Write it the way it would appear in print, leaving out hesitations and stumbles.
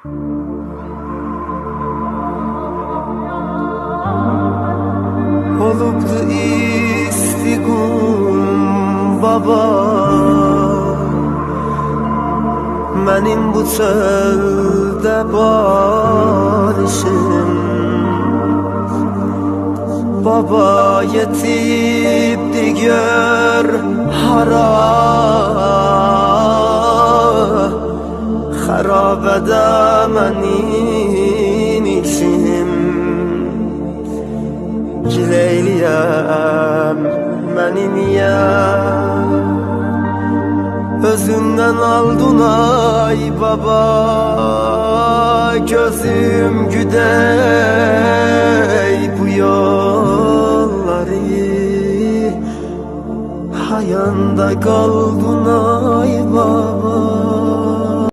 Olubdu istiğum baba, mənim bu çöldə barışım. Baba yetibdi gör hara, xarabədə mənim işim. Gileyliyəm mənim yəm, özündən aldın ay baba. Gözüm güdey bu yolları, hayanda qaldın ay.